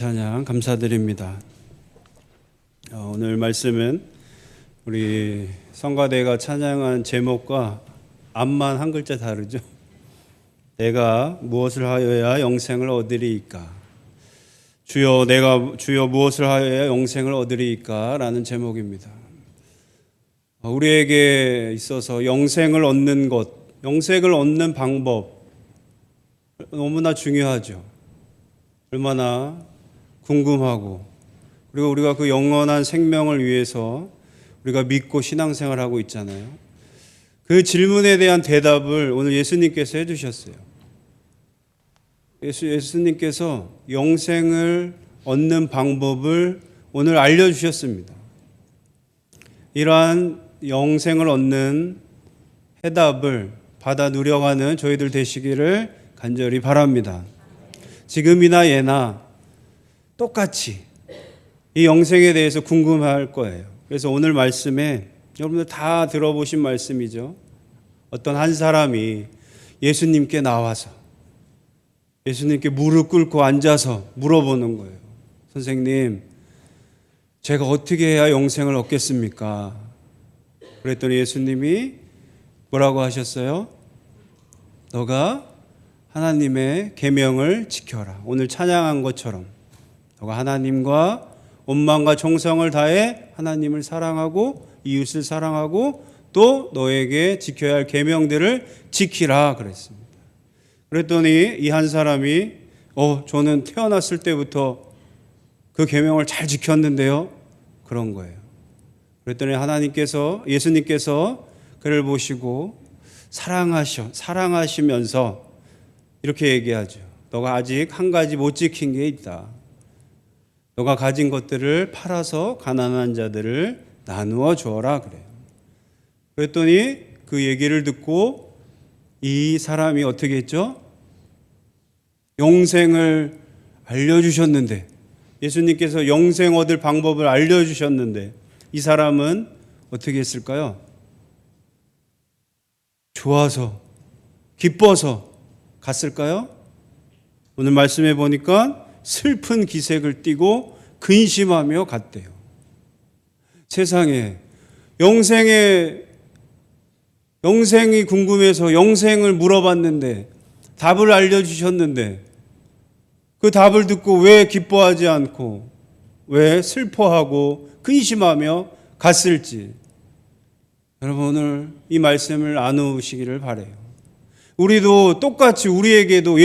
찬양 감사드립니다. 오늘 말씀은 우리 성가대가 찬양한 제목과 앞만 한 글자 다르죠. 내가 무엇을 하여야 영생을 얻으리이까? 주여 무엇을 하여야 영생을 얻으리이까? 라는 제목입니다. 우리에게 있어서 영생을 얻는 것, 영생을 얻는 방법 너무나 중요하죠. 얼마나 궁금하고, 그리고 우리가 그 영원한 생명을 위해서 우리가 믿고 신앙생활하고 있잖아요. 그 질문에 대한 대답을 오늘 예수님께서 해주셨어요. 예수님께서 영생을 얻는 방법을 오늘 알려주셨습니다. 이러한 영생을 얻는 해답을 받아 누려가는 저희들 되시기를 간절히 바랍니다. 지금이나 예나 똑같이 이 영생에 대해서 궁금할 거예요. 그래서 오늘 말씀에 여러분들 다 들어보신 말씀이죠. 어떤 한 사람이 예수님께 나와서 예수님께 무릎 꿇고 앉아서 물어보는 거예요. 선생님, 제가 어떻게 해야 영생을 얻겠습니까? 그랬더니 예수님이 뭐라고 하셨어요? 너가 하나님의 계명을 지켜라. 오늘 찬양한 것처럼 너가 하나님과 온 마음과 정성을 다해 하나님을 사랑하고 이웃을 사랑하고 또 너에게 지켜야 할 계명들을 지키라 그랬습니다. 그랬더니 이 한 사람이 저는 태어났을 때부터 그 계명을 잘 지켰는데요. 그런 거예요. 그랬더니 예수님께서 그를 보시고 사랑하시면서 이렇게 얘기하죠. 너가 아직 한 가지 못 지킨 게 있다. 너가 가진 것들을 팔아서 가난한 자들을 나누어 주어라 그래요. 그랬더니 그 얘기를 듣고 이 사람이 어떻게 했죠? 영생을 알려주셨는데, 예수님께서 영생 얻을 방법을 알려주셨는데 이 사람은 어떻게 했을까요? 좋아서 기뻐서 갔을까요? 오늘 말씀해 보니까 슬픈 기색을 띠고 근심하며 갔대요. 세상에 영생이 궁금해서 영생을 물어봤는데 답을 알려주셨는데 그 답을 듣고 왜 기뻐하지 않고 왜 슬퍼하고 근심하며 갔을지 여러분 오늘 이 말씀을 나누시기를 바라요. 우리도 똑같이 우리에게도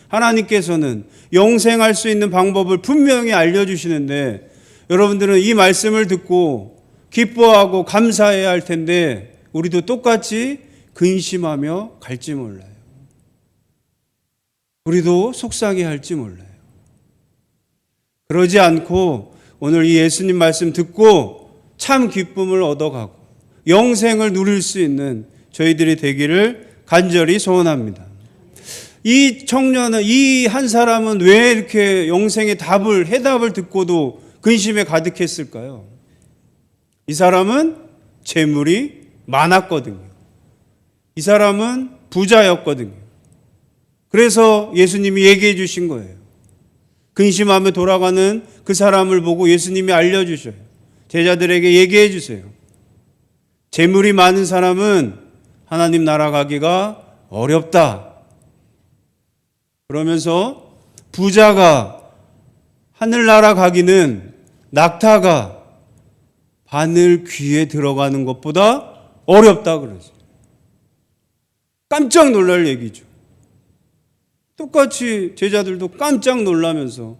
하나님께서는 영생할 수 있는 방법을 분명히 알려주시는데 여러분들은 이 말씀을 듣고 기뻐하고 감사해야 할 텐데 우리도 똑같이 근심하며 갈지 몰라요. 우리도 속상해할지 몰라요. 그러지 않고 오늘 이 예수님 말씀 듣고 참 기쁨을 얻어가고 영생을 누릴 수 있는 저희들이 되기를 간절히 소원합니다. 이 한 사람은 왜 이렇게 영생의 해답을 듣고도 근심에 가득했을까요? 이 사람은 재물이 많았거든요. 이 사람은 부자였거든요. 그래서 예수님이 얘기해 주신 거예요. 근심하며 돌아가는 그 사람을 보고 예수님이 알려주셔요. 제자들에게 얘기해 주세요. 재물이 많은 사람은 하나님 나라 가기가 어렵다. 그러면서 부자가 하늘나라 가기는 낙타가 바늘 귀에 들어가는 것보다 어렵다 그러죠. 깜짝 놀랄 얘기죠. 똑같이 제자들도 깜짝 놀라면서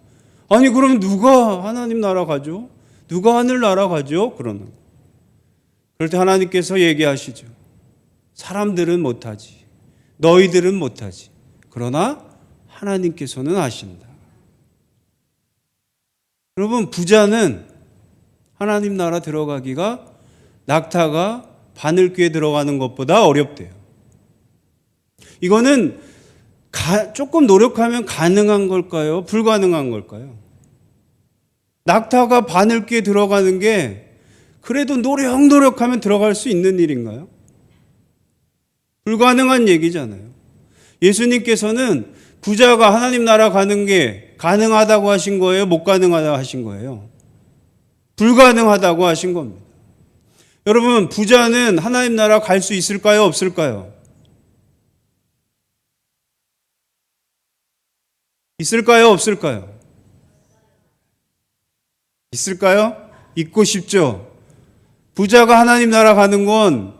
아니 그럼 누가 하나님 나라 가죠? 누가 하늘나라 가죠? 그러는 거예요. 그럴 때 하나님께서 얘기하시죠. 사람들은 못하지. 너희들은 못하지. 그러나 하나님께서는 하신다. 여러분 부자는 하나님 나라 들어가기가 낙타가 바늘귀에 들어가는 것보다 어렵대요. 이거는 조금 노력하면 가능한 걸까요? 불가능한 걸까요? 낙타가 바늘귀에 들어가는 게 그래도 노력하면 들어갈 수 있는 일인가요? 불가능한 얘기잖아요. 예수님께서는 부자가 하나님 나라 가는 게 가능하다고 하신 거예요? 못 가능하다고 하신 거예요? 불가능하다고 하신 겁니다. 여러분, 부자는 하나님 나라 갈 수 있을까요? 없을까요? 있을까요? 없을까요? 있을까요? 있고 싶죠? 부자가 하나님 나라 가는 건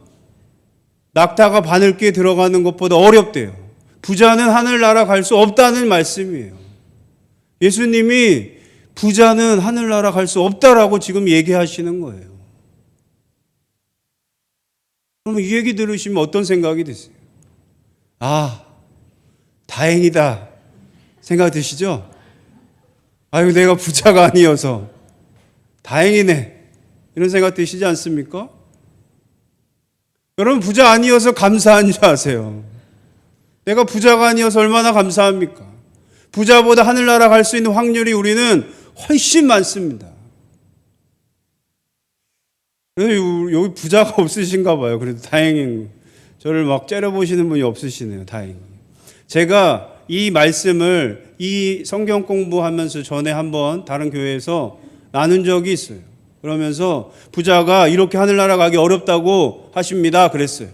낙타가 바늘기에 들어가는 것보다 어렵대요. 부자는 하늘나라 갈 수 없다는 말씀이에요. 예수님이 부자는 하늘나라 갈 수 없다라고 지금 얘기하시는 거예요. 그럼 이 얘기 들으시면 어떤 생각이 드세요? 아, 다행이다 생각 드시죠? 아유, 내가 부자가 아니어서 다행이네 이런 생각 드시지 않습니까? 여러분, 부자 아니어서 감사한 줄 아세요? 내가 부자가 아니어서 얼마나 감사합니까? 부자보다 하늘나라 갈 수 있는 확률이 우리는 훨씬 많습니다. 그래서 여기 부자가 없으신가 봐요. 그래도 다행히 저를 막 째려보시는 분이 없으시네요. 다행히. 제가 이 말씀을 이 성경 공부하면서 전에 한번 다른 교회에서 나눈 적이 있어요. 그러면서 부자가 이렇게 하늘나라 가기 어렵다고 하십니다 그랬어요.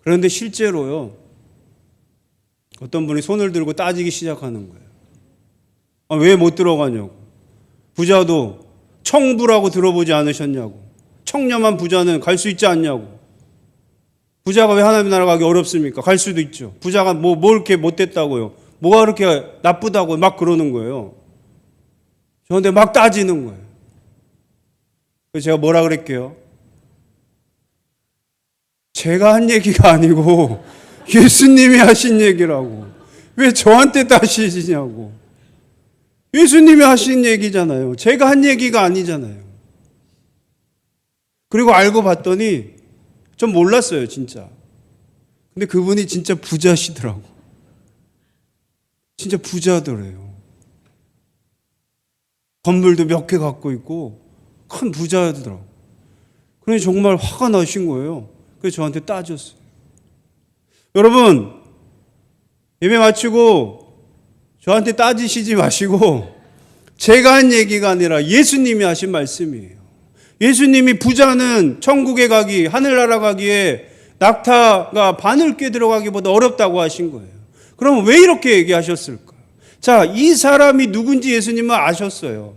그런데 실제로요, 어떤 분이 손을 들고 따지기 시작하는 거예요. 아, 왜 못 들어가냐고. 부자도 청부라고 들어보지 않으셨냐고. 청렴한 부자는 갈 수 있지 않냐고. 부자가 왜 하나님 나라 가기 어렵습니까? 갈 수도 있죠. 부자가 뭐 이렇게 못됐다고요. 뭐가 그렇게 나쁘다고 막 그러는 거예요. 저한테 막 따지는 거예요. 그래서 제가 뭐라 그랬게요? 제가 한 얘기가 아니고 예수님이 하신 얘기라고. 왜 저한테 따지시냐고. 예수님이 하신 얘기잖아요. 제가 한 얘기가 아니잖아요. 그리고 알고 봤더니 좀 몰랐어요, 진짜. 근데 그분이 진짜 부자시더라고. 진짜 부자더래요. 건물도 몇 개 갖고 있고 큰 부자더라고. 그러니 정말 화가 나신 거예요. 그래서 저한테 따졌어요. 여러분, 예배 마치고 저한테 따지시지 마시고 제가 한 얘기가 아니라 예수님이 하신 말씀이에요. 예수님이 부자는 천국에 가기, 하늘나라 가기에 낙타가 바늘귀에 들어가기보다 어렵다고 하신 거예요. 그럼 왜 이렇게 얘기하셨을까? 자, 이 사람이 누군지 예수님은 아셨어요.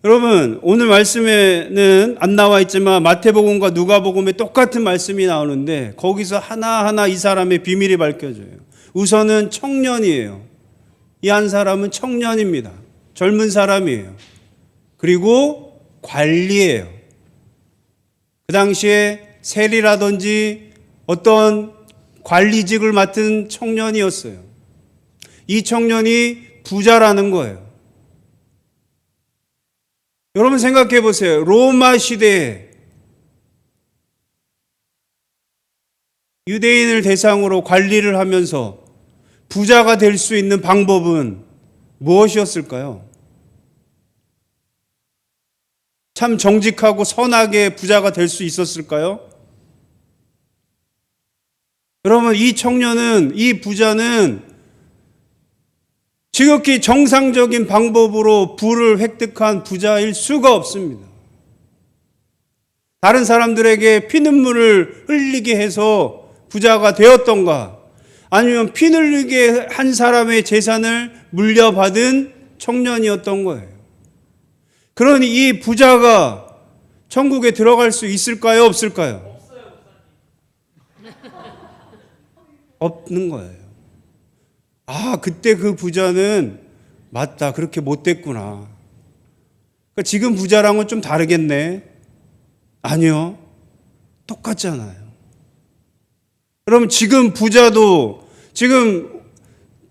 여러분, 오늘 말씀에는 안 나와 있지만 마태복음과 누가복음에 똑같은 말씀이 나오는데 거기서 하나하나 이 사람의 비밀이 밝혀져요. 우선은 청년이에요. 이 한 사람은 청년입니다. 젊은 사람이에요. 그리고 관리예요. 그 당시에 세리라든지 어떤 관리직을 맡은 청년이었어요. 이 청년이 부자라는 거예요. 여러분 생각해 보세요. 로마 시대에 유대인을 대상으로 관리를 하면서 부자가 될 수 있는 방법은 무엇이었을까요? 참 정직하고 선하게 부자가 될 수 있었을까요? 여러분, 이 청년은, 이 부자는 지극히 정상적인 방법으로 부를 획득한 부자일 수가 없습니다. 다른 사람들에게 피눈물을 흘리게 해서 부자가 되었던가, 아니면 피 흘리게 한 사람의 재산을 물려받은 청년이었던 거예요. 그러니 이 부자가 천국에 들어갈 수 있을까요? 없을까요? 없는 거예요. 아, 그때 그 부자는 맞다. 그렇게 못됐구나. 그러니까 지금 부자랑은 좀 다르겠네. 아니요. 똑같잖아요. 그럼 지금 부자도 지금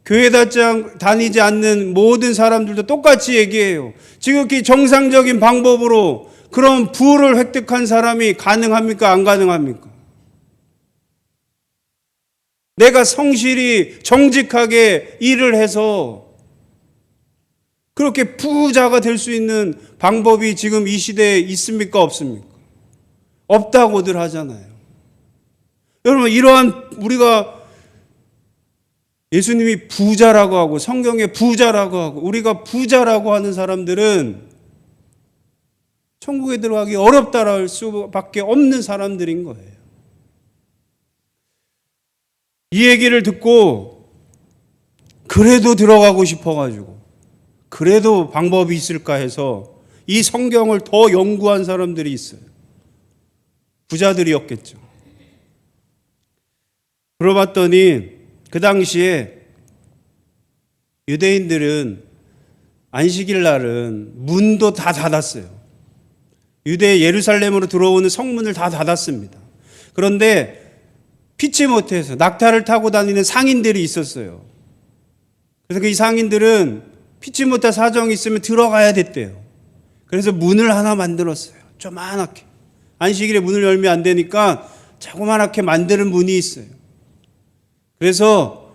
교회 다니지 않는 모든 사람들도 똑같이 얘기해요. 지극히 정상적인 방법으로 그런 부를 획득한 사람이 가능합니까? 안 가능합니까? 내가 성실히 정직하게 일을 해서 그렇게 부자가 될 수 있는 방법이 지금 이 시대에 있습니까? 없습니까? 없다고들 하잖아요. 여러분, 이러한 우리가 예수님이 부자라고 하고 성경에 부자라고 하고 우리가 부자라고 하는 사람들은 천국에 들어가기 어렵다라 할 수밖에 없는 사람들인 거예요. 이 얘기를 듣고 그래도 들어가고 싶어가지고 그래도 방법이 있을까 해서 이 성경을 더 연구한 사람들이 있어요. 부자들이었겠죠. 물어봤더니 그 당시에 유대인들은 안식일 날은 문도 다 닫았어요. 유대 예루살렘으로 들어오는 성문을 다 닫았습니다. 그런데 피치 못해서 낙타를 타고 다니는 상인들이 있었어요. 그래서 그 이 상인들은 피치 못할 사정이 있으면 들어가야 됐대요. 그래서 문을 하나 만들었어요. 조그맣게. 안식일에 문을 열면 안 되니까 조그맣게 만드는 문이 있어요. 그래서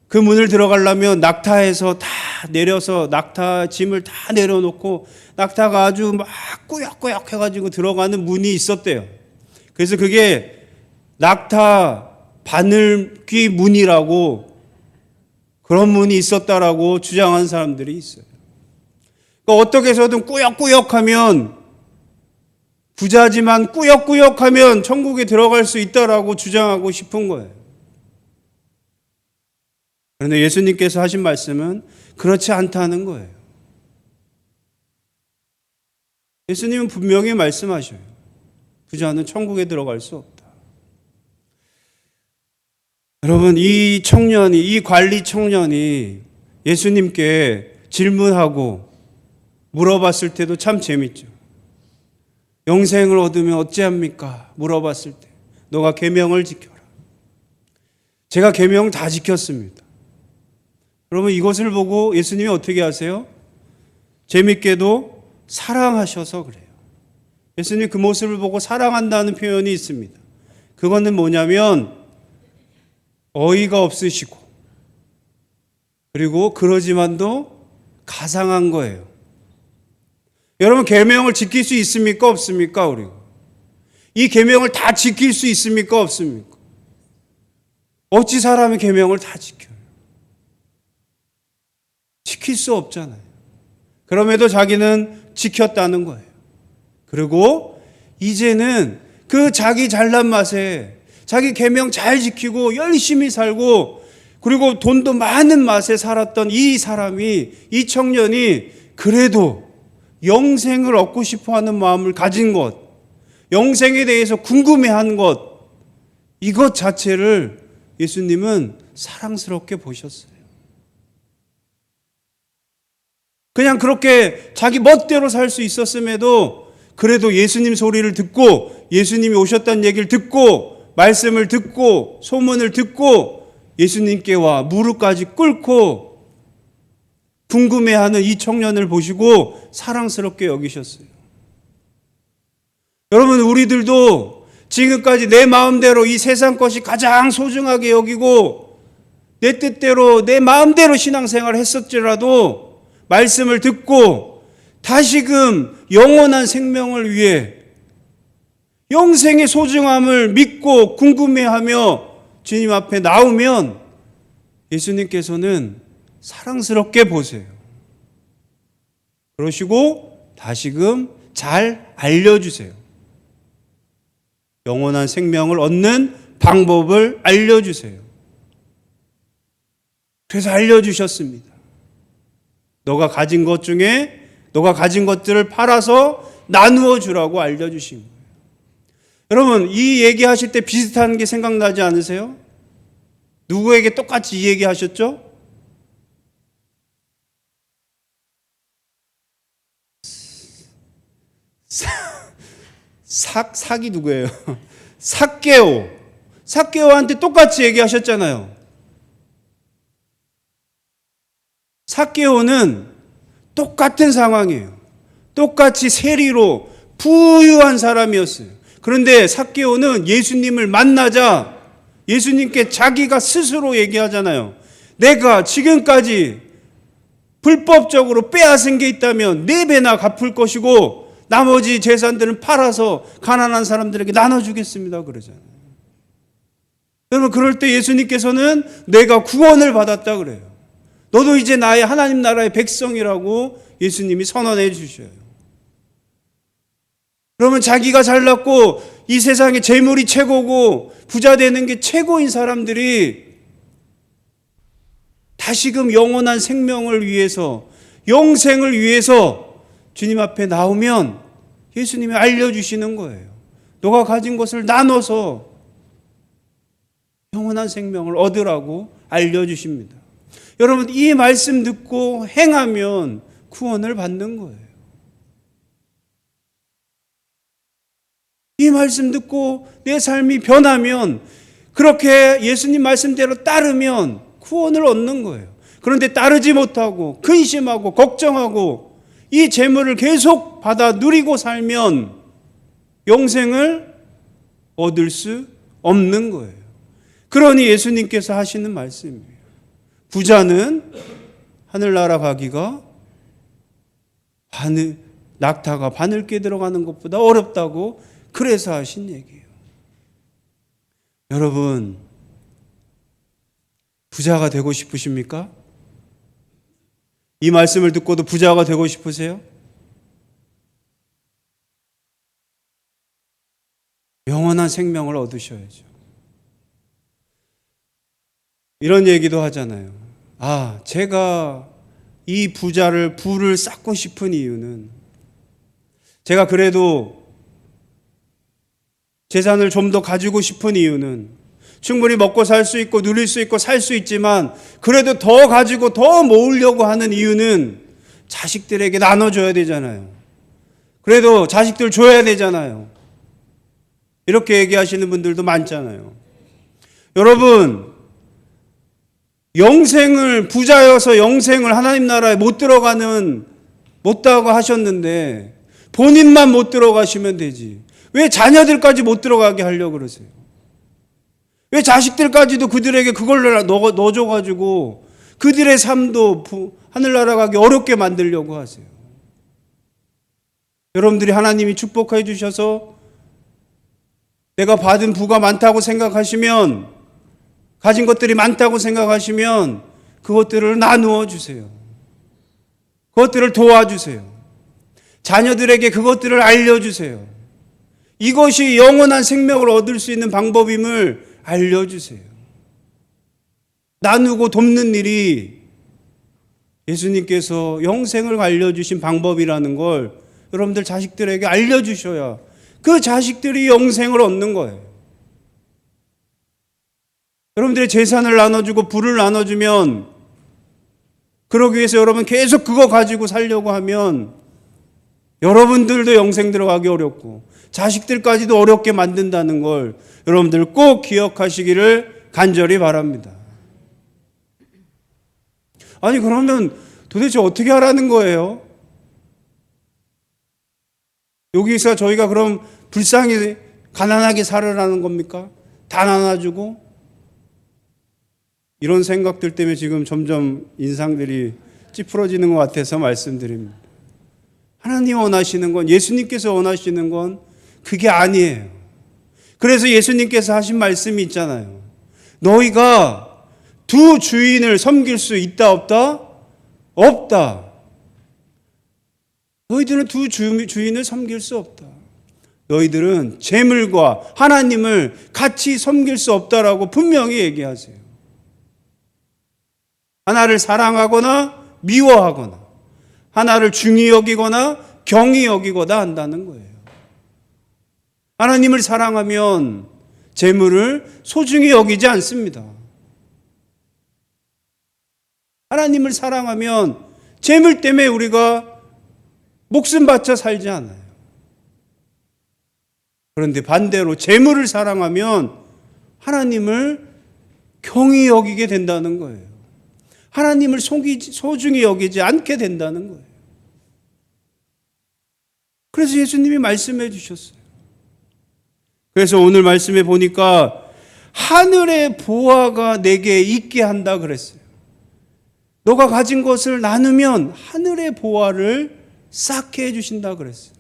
그 문을 들어가려면 낙타에서 다 내려서 낙타 짐을 다 내려놓고 낙타가 아주 막 꾸역꾸역 해가지고 들어가는 문이 있었대요. 그래서 그게 낙타 바늘귀 문이라고 그런 문이 있었다라고 주장하는 사람들이 있어요. 그러니까 어떻게 해서든 꾸역꾸역하면 부자지만 꾸역꾸역하면 천국에 들어갈 수 있다라고 주장하고 싶은 거예요. 그런데 예수님께서 하신 말씀은 그렇지 않다는 거예요. 예수님은 분명히 말씀하셔요. 부자는 천국에 들어갈 수 없다. 여러분, 이 관리 청년이 예수님께 질문하고 물어봤을 때도 참 재밌죠. 영생을 얻으면 어찌합니까? 물어봤을 때 너가 계명을 지켜라. 제가 계명 다 지켰습니다. 그러면 이것을 보고 예수님이 어떻게 하세요? 재밌게도 사랑하셔서 그래요. 예수님이 그 모습을 보고 사랑한다는 표현이 있습니다. 그거는 뭐냐면 어이가 없으시고 그리고 그러지만도 가상한 거예요. 여러분, 계명을 지킬 수 있습니까? 없습니까? 우리가 이 계명을 다 지킬 수 있습니까? 없습니까? 어찌 사람이 계명을 다 지켜요? 지킬 수 없잖아요. 그럼에도 자기는 지켰다는 거예요. 그리고 이제는 그 자기 잘난 맛에 자기 계명 잘 지키고 열심히 살고 그리고 돈도 많은 맛에 살았던 이 사람이, 이 청년이 그래도 영생을 얻고 싶어하는 마음을 가진 것, 영생에 대해서 궁금해한 것, 이것 자체를 예수님은 사랑스럽게 보셨어요. 그냥 그렇게 자기 멋대로 살 수 있었음에도 그래도 예수님 소리를 듣고 예수님이 오셨다는 얘기를 듣고 말씀을 듣고 소문을 듣고 예수님께 와 무릎까지 꿇고 궁금해하는 이 청년을 보시고 사랑스럽게 여기셨어요. 여러분, 우리들도 지금까지 내 마음대로 이 세상 것이 가장 소중하게 여기고 내 뜻대로 내 마음대로 신앙생활을 했었지라도 말씀을 듣고 다시금 영원한 생명을 위해 영생의 소중함을 믿고 궁금해하며 주님 앞에 나오면 예수님께서는 사랑스럽게 보세요. 그러시고 다시금 잘 알려주세요. 영원한 생명을 얻는 방법을 알려주세요. 그래서 알려주셨습니다. 너가 가진 것 중에 너가 가진 것들을 팔아서 나누어 주라고 알려주신 거예요. 여러분, 이 얘기하실 때 비슷한 게 생각나지 않으세요? 누구에게 똑같이 이 얘기 하셨죠? 삭이 누구예요? 삭개오한테 똑같이 얘기하셨잖아요. 삭개오는 똑같은 상황이에요. 똑같이 세리로 부유한 사람이었어요. 그런데 삭개오는 예수님을 만나자 예수님께 자기가 스스로 얘기하잖아요. 내가 지금까지 불법적으로 빼앗은 게 있다면 4배나 갚을 것이고 나머지 재산들은 팔아서 가난한 사람들에게 나눠주겠습니다. 그러잖아요. 여러분, 그럴 때 예수님께서는 내가 구원을 받았다 그래요. 너도 이제 나의 하나님 나라의 백성이라고 예수님이 선언해 주셔요. 그러면 자기가 잘났고 이 세상에 재물이 최고고 부자 되는 게 최고인 사람들이 다시금 영원한 생명을 위해서, 영생을 위해서 주님 앞에 나오면 예수님이 알려주시는 거예요. 너가 가진 것을 나눠서 영원한 생명을 얻으라고 알려주십니다. 여러분, 이 말씀 듣고 행하면 구원을 받는 거예요. 이 말씀 듣고 내 삶이 변하면, 그렇게 예수님 말씀대로 따르면 구원을 얻는 거예요. 그런데 따르지 못하고 근심하고 걱정하고 이 재물을 계속 받아 누리고 살면 영생을 얻을 수 없는 거예요. 그러니 예수님께서 하시는 말씀이에요. 부자는 하늘나라 가기가 낙타가 바늘게 들어가는 것보다 어렵다고 그래서 하신 얘기예요. 여러분, 부자가 되고 싶으십니까? 이 말씀을 듣고도 부자가 되고 싶으세요? 영원한 생명을 얻으셔야죠. 이런 얘기도 하잖아요. 제가 이 부를 쌓고 싶은 이유는, 제가 그래도 재산을 좀 더 가지고 싶은 이유는, 충분히 먹고 살 수 있고 누릴 수 있고 살 수 있지만 그래도 더 가지고 더 모으려고 하는 이유는 자식들에게 나눠줘야 되잖아요. 그래도 자식들 줘야 되잖아요. 이렇게 얘기하시는 분들도 많잖아요. 여러분, 부자여서 영생을 하나님 나라에 못다고 하셨는데 본인만 못 들어가시면 되지. 왜 자녀들까지 못 들어가게 하려고 그러세요? 왜 자식들까지도 그들에게 그걸 넣어줘가지고 그들의 삶도 하늘나라 가기 어렵게 만들려고 하세요? 여러분들이 하나님이 축복해 주셔서 내가 받은 부가 많다고 생각하시면, 가진 것들이 많다고 생각하시면 그것들을 나누어 주세요. 그것들을 도와주세요. 자녀들에게 그것들을 알려주세요. 이것이 영원한 생명을 얻을 수 있는 방법임을 알려주세요. 나누고 돕는 일이 예수님께서 영생을 알려주신 방법이라는 걸 여러분들 자식들에게 알려주셔야 그 자식들이 영생을 얻는 거예요. 여러분들의 재산을 나눠주고 부를 나눠주면, 그러기 위해서 여러분 계속 그거 가지고 살려고 하면 여러분들도 영생 들어가기 어렵고 자식들까지도 어렵게 만든다는 걸 여러분들 꼭 기억하시기를 간절히 바랍니다. 아니, 그러면 도대체 어떻게 하라는 거예요? 여기서 저희가 그럼 불쌍히 가난하게 살으라는 겁니까? 다 나눠주고? 이런 생각들 때문에 지금 점점 인상들이 찌푸러지는 것 같아서 말씀드립니다. 하나님 원하시는 건, 예수님께서 원하시는 건 그게 아니에요. 그래서 예수님께서 하신 말씀이 있잖아요. 너희가 두 주인을 섬길 수 있다 없다? 없다. 너희들은 두 주인을 섬길 수 없다. 너희들은 재물과 하나님을 같이 섬길 수 없다라고 분명히 얘기하세요. 하나를 사랑하거나 미워하거나, 하나를 중히 여기거나 경히 여기거나 한다는 거예요. 하나님을 사랑하면 재물을 소중히 여기지 않습니다. 하나님을 사랑하면 재물 때문에 우리가 목숨 바쳐 살지 않아요. 그런데 반대로 재물을 사랑하면 하나님을 경히 여기게 된다는 거예요. 하나님을 소중히 여기지 않게 된다는 거예요. 그래서 예수님이 말씀해 주셨어요. 그래서 오늘 말씀에 보니까 하늘의 보화가 내게 있게 한다 그랬어요. 너가 가진 것을 나누면 하늘의 보화를 쌓게 해주신다 그랬어요.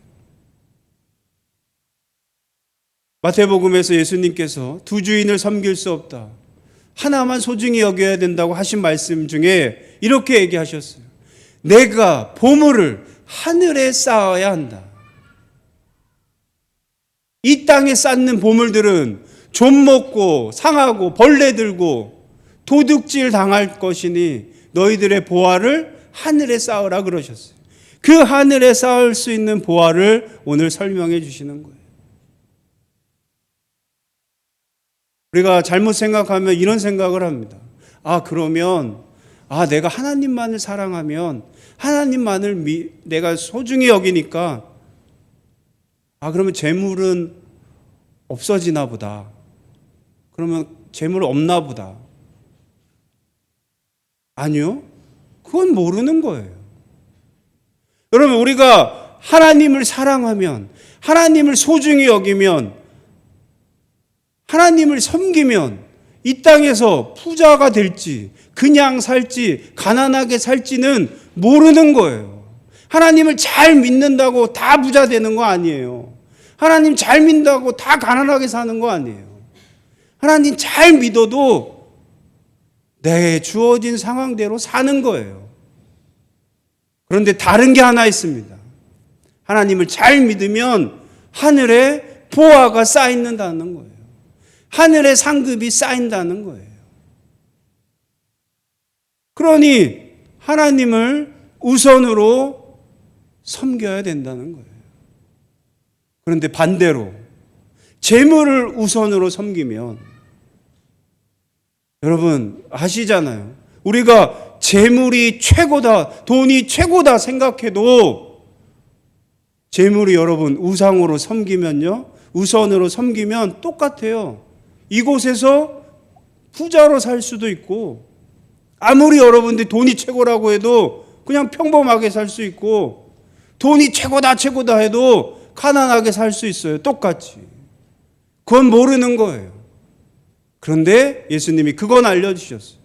마태복음에서 예수님께서 두 주인을 섬길 수 없다, 하나만 소중히 여겨야 된다고 하신 말씀 중에 이렇게 얘기하셨어요. 내가 보물을 하늘에 쌓아야 한다. 이 땅에 쌓는 보물들은 좀 먹고 상하고 벌레 들고 도둑질 당할 것이니 너희들의 보화를 하늘에 쌓으라 그러셨어요. 그 하늘에 쌓을 수 있는 보화를 오늘 설명해 주시는 거예요. 우리가 잘못 생각하면 이런 생각을 합니다. 그러면 내가 하나님만을 사랑하면 하나님만을 내가 소중히 여기니까 그러면 재물은 없어지나 보다. 그러면 재물 없나 보다. 아니요. 그건 모르는 거예요. 여러분, 우리가 하나님을 사랑하면, 하나님을 소중히 여기면, 하나님을 섬기면 이 땅에서 부자가 될지, 그냥 살지, 가난하게 살지는 모르는 거예요. 하나님을 잘 믿는다고 다 부자 되는 거 아니에요. 하나님 잘 믿는다고 다 가난하게 사는 거 아니에요. 하나님 잘 믿어도 내 주어진 상황대로 사는 거예요. 그런데 다른 게 하나 있습니다. 하나님을 잘 믿으면 하늘에 보화가 쌓인다는 거예요. 하늘에 상급이 쌓인다는 거예요. 그러니 하나님을 우선으로 섬겨야 된다는 거예요. 그런데 반대로 재물을 우선으로 섬기면, 여러분 아시잖아요. 우리가 재물이 최고다, 돈이 최고다 생각해도 재물이 여러분 우상으로 섬기면요, 우선으로 섬기면 똑같아요. 이곳에서 부자로 살 수도 있고, 아무리 여러분들이 돈이 최고라고 해도 그냥 평범하게 살 수 있고, 돈이 최고다 최고다 해도 가난하게 살 수 있어요. 똑같이. 그건 모르는 거예요. 그런데 예수님이 그건 알려주셨어요.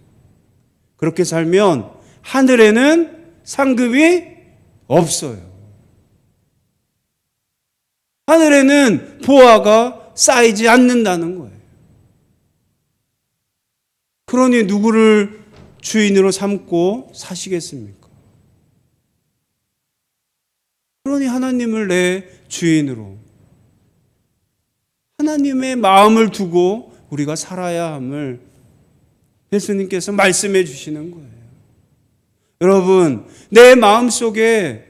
그렇게 살면 하늘에는 상급이 없어요. 하늘에는 보화가 쌓이지 않는다는 거예요. 그러니 누구를 주인으로 삼고 사시겠습니까? 그러니 하나님을 내 주인으로, 하나님의 마음을 두고 우리가 살아야 함을 예수님께서 말씀해 주시는 거예요. 여러분, 내 마음속에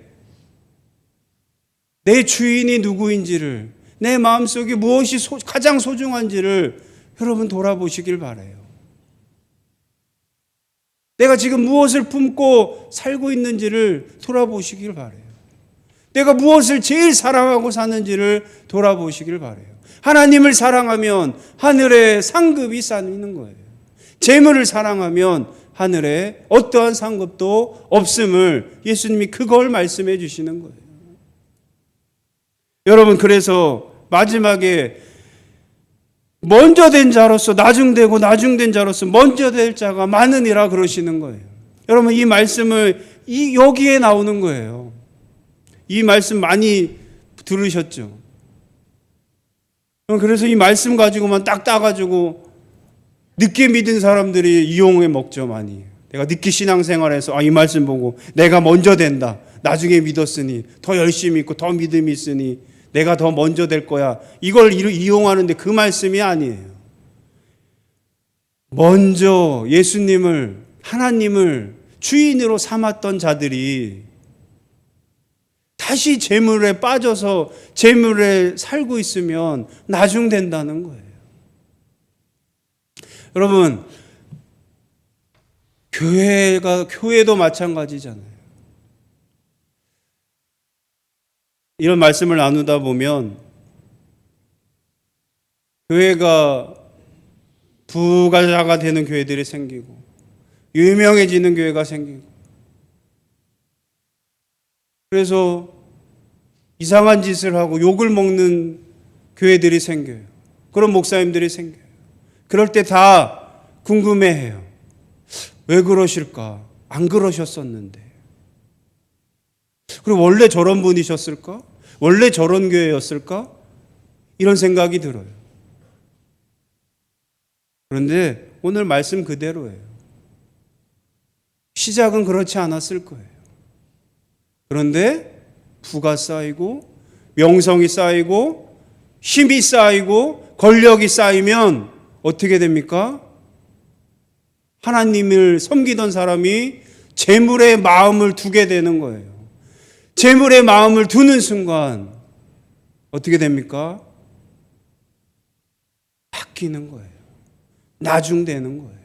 내 주인이 누구인지를, 내 마음속에 무엇이 가장 소중한지를 여러분 돌아보시길 바라요. 내가 지금 무엇을 품고 살고 있는지를 돌아보시길 바라요. 내가 무엇을 제일 사랑하고 사는지를 돌아보시길 바라요. 하나님을 사랑하면 하늘에 상급이 쌓이는 거예요. 재물을 사랑하면 하늘에 어떠한 상급도 없음을 예수님이 그걸 말씀해 주시는 거예요. 여러분, 그래서 마지막에 먼저 된 자로서 나중되고 나중된 자로서 먼저 될 자가 많으니라 그러시는 거예요. 여러분, 이 말씀을 여기에 나오는 거예요. 이 말씀 많이 들으셨죠? 그래서 이 말씀 가지고만 딱 따가지고 늦게 믿은 사람들이 이용해 먹죠, 많이. 내가 늦게 신앙생활해서 이 말씀 보고 내가 먼저 된다, 나중에 믿었으니 더 열심히 있고 더 믿음이 있으니 내가 더 먼저 될 거야, 이걸 이용하는데 그 말씀이 아니에요. 먼저 예수님을, 하나님을 주인으로 삼았던 자들이 다시 재물에 빠져서 재물에 살고 있으면 나중된다는 거예요. 여러분, 교회도 마찬가지잖아요. 이런 말씀을 나누다 보면 교회가 부가자가 되는 교회들이 생기고 유명해지는 교회가 생기고, 그래서 이상한 짓을 하고 욕을 먹는 교회들이 생겨요. 그런 목사님들이 생겨요. 그럴 때 다 궁금해해요. 왜 그러실까? 안 그러셨었는데. 그리고 원래 저런 분이셨을까? 원래 저런 교회였을까? 이런 생각이 들어요. 그런데 오늘 말씀 그대로예요. 시작은 그렇지 않았을 거예요. 그런데 부가 쌓이고 명성이 쌓이고 힘이 쌓이고 권력이 쌓이면 어떻게 됩니까? 하나님을 섬기던 사람이 재물에 마음을 두게 되는 거예요. 재물에 마음을 두는 순간 어떻게 됩니까? 바뀌는 거예요. 나중되는 거예요.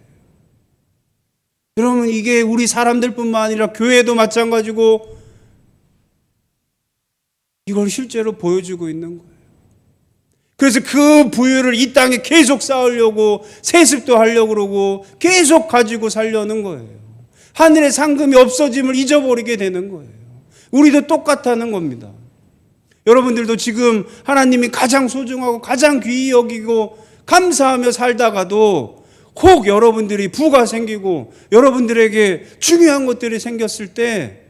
그러면 이게 우리 사람들뿐만 아니라 교회도 마찬가지고 이걸 실제로 보여주고 있는 거예요. 그래서 그 부유를 이 땅에 계속 쌓으려고 세습도 하려고 그러고 계속 가지고 살려는 거예요. 하늘의 상금이 없어짐을 잊어버리게 되는 거예요. 우리도 똑같다는 겁니다. 여러분들도 지금 하나님이 가장 소중하고 가장 귀히 여기고 감사하며 살다가도 혹 여러분들이 부가 생기고 여러분들에게 중요한 것들이 생겼을 때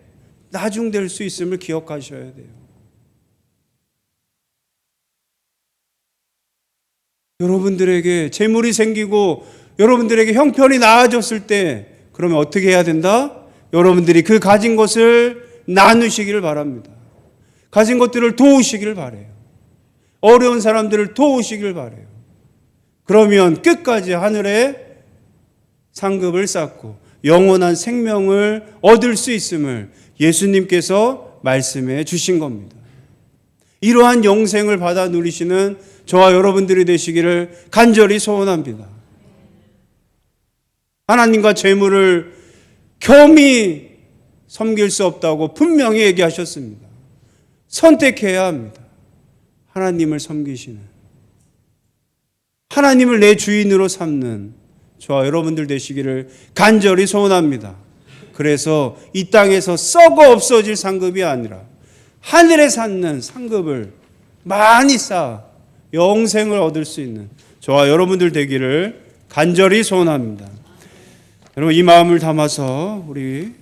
나중될 수 있음을 기억하셔야 돼요. 여러분들에게 재물이 생기고 여러분들에게 형편이 나아졌을 때 그러면 어떻게 해야 된다? 여러분들이 그 가진 것을 나누시기를 바랍니다. 가진 것들을 도우시기를 바라요. 어려운 사람들을 도우시기를 바라요. 그러면 끝까지 하늘에 상급을 쌓고 영원한 생명을 얻을 수 있음을 예수님께서 말씀해 주신 겁니다. 이러한 영생을 받아 누리시는 저와 여러분들이 되시기를 간절히 소원합니다. 하나님과 재물을 겸히 섬길 수 없다고 분명히 얘기하셨습니다. 선택해야 합니다. 하나님을 섬기시는, 하나님을 내 주인으로 삼는 저와 여러분들 되시기를 간절히 소원합니다. 그래서 이 땅에서 썩어 없어질 상급이 아니라 하늘에 쌓는 상급을 많이 쌓아 영생을 얻을 수 있는 저와 여러분들 되기를 간절히 소원합니다. 여러분, 이 마음을 담아서 우리